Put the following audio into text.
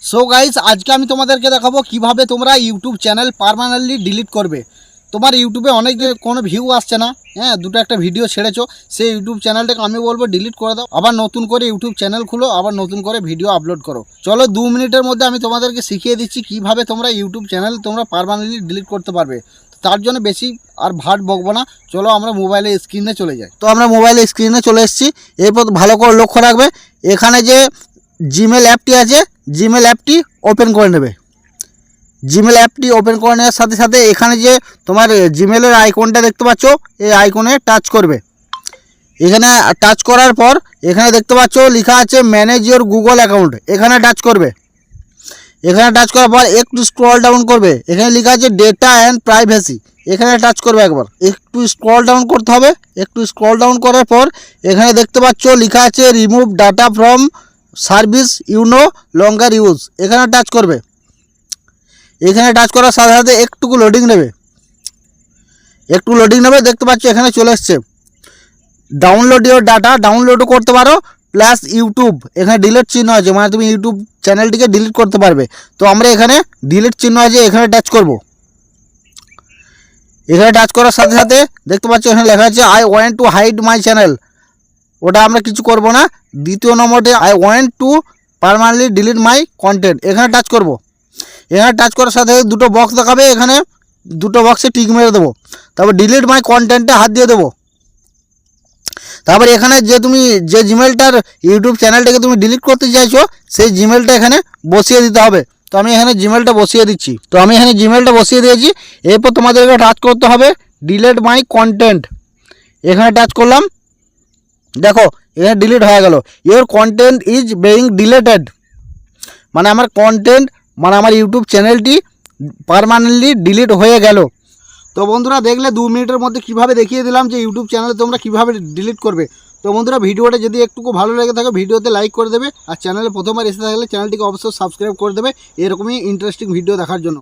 So guys, আজকে আমি তোমাদেরকে দেখাবো কিভাবে তোমরা ইউটিউব চ্যানেল পার্মানেন্টলি ডিলিট করবে। তোমার ইউটিউবে অনেক কোনো ভিউ আসছে না, হ্যাঁ, দুটো একটা ভিডিও ছেড়েছো, সেই ইউটিউব চ্যানেলটাকে আমি বলবো ডিলিট করে দাও, আবার নতুন করে ইউটিউব চ্যানেল খুলো, আবার নতুন করে ভিডিও আপলোড করো। চলো 2 মিনিটের মধ্যে আমি তোমাদেরকে শিখিয়ে দিচ্ছি কিভাবে তোমরা ইউটিউব চ্যানেল তোমরা পার্মানেন্টলি ডিলিট করতে পারবে। তার জন্য বেশি আর ভাট বকবো না, চলো আমরা মোবাইলের স্ক্রিনে চলে যাই। তো আমরা মোবাইলের স্ক্রিনে চলে এসেছি। এরপর ভালো করে লক্ষ্য রাখবে, এখানে যে জিমেল অ্যাপটি আছে, জিমেল অ্যাপটি ওপেন করে নেবে। জিমেল অ্যাপটি ওপেন করে নেওয়ার সাথে সাথে এখানে যে তোমার জিমেলের আইকনটা দেখতে পাচ্ছ, এই আইকনে টাচ করবে। এখানে টাচ করার পর এখানে দেখতে পাচ্ছ লেখা আছে ম্যানেজ ইওর গুগল অ্যাকাউন্ট, এখানে টাচ করবে। এখানে টাচ করার পর একটু স্ক্রল ডাউন করবে, এখানে লেখা আছে ডেটা অ্যান্ড প্রাইভেসি, এখানে টাচ করবে। একবার একটু স্ক্রল ডাউন করতে হবে। একটু স্ক্রল ডাউন করার পর এখানে দেখতে পাচ্ছ লেখা আছে remove data from service you no longer use, এখানে টাচ করবে। এখানে টাচ করার সাথে সাথে একটুকু লোডিং নেবে, দেখতে পাচ্ছ এখানে চলে এসছে। ডাউনলোড ইওর ডাটা, ডাউনলোডও করতে পারো, প্লাস ইউটিউব এখানে ডিলিট চিহ্ন আছে, মানে তুমি ইউটিউব চ্যানেলটিকে ডিলিট করতে পারবে। তো আমরা এখানে ডিলিট চিহ্ন আছে, এখানে টাচ করব। এখানে টাচ করার সাথে সাথে দেখতে পাচ্ছ এখানে লেখা আছে I want to hide my channel, ওটা আমরা কিছু করব না। দ্বিতীয় নম্বরটি I want to permanently delete my content, এখানে টাচ করব। এখানে টাচ করার সাথে দুটো বক্স দেখাবে, এখানে দুটো বক্সে টিক মেরে দেবো। তারপর ডিলিট মাই কন্টেন্টে হাত দিয়ে দেবো। তারপর এখানে যে তুমি যে জিমেলটার ইউটিউব চ্যানেলটাকে তুমি ডিলিট করতে চাইছো, সেই জিমেলটা এখানে বসিয়ে দিতে হবে। তো আমি এখানে জিমেলটা বসিয়ে দিচ্ছি। দিয়েছি। এরপর তোমাদেরকে টাচ করতে হবে ডিলিট মাই কন্টেন্ট, এখানে টাচ করলাম। দেখো এখানে ডিলিট হয়ে গেল। Your content is being deleted, মানে আমার কন্টেন্ট, মানে আমার ইউটিউব চ্যানেলটি পার্মানেন্টলি ডিলিট হয়ে গেল। তো বন্ধুরা দেখলে 2 মিনিটের মধ্যে কিভাবে দেখিয়ে দিলাম যে ইউটিউব চ্যানেলে তোমরা কিভাবে ডিলিট করবে। তো বন্ধুরা ভিডিওটা যদি একটু ভালো লেগে থাকে ভিডিওতে লাইক করে দেবে, আর চ্যানেলে প্রথমবার এসে থাকলে চ্যানেলটিকে অবশ্যই সাবস্ক্রাইব করে দেবে এরকমই ইন্টারেস্টিং ভিডিও দেখার জন্য।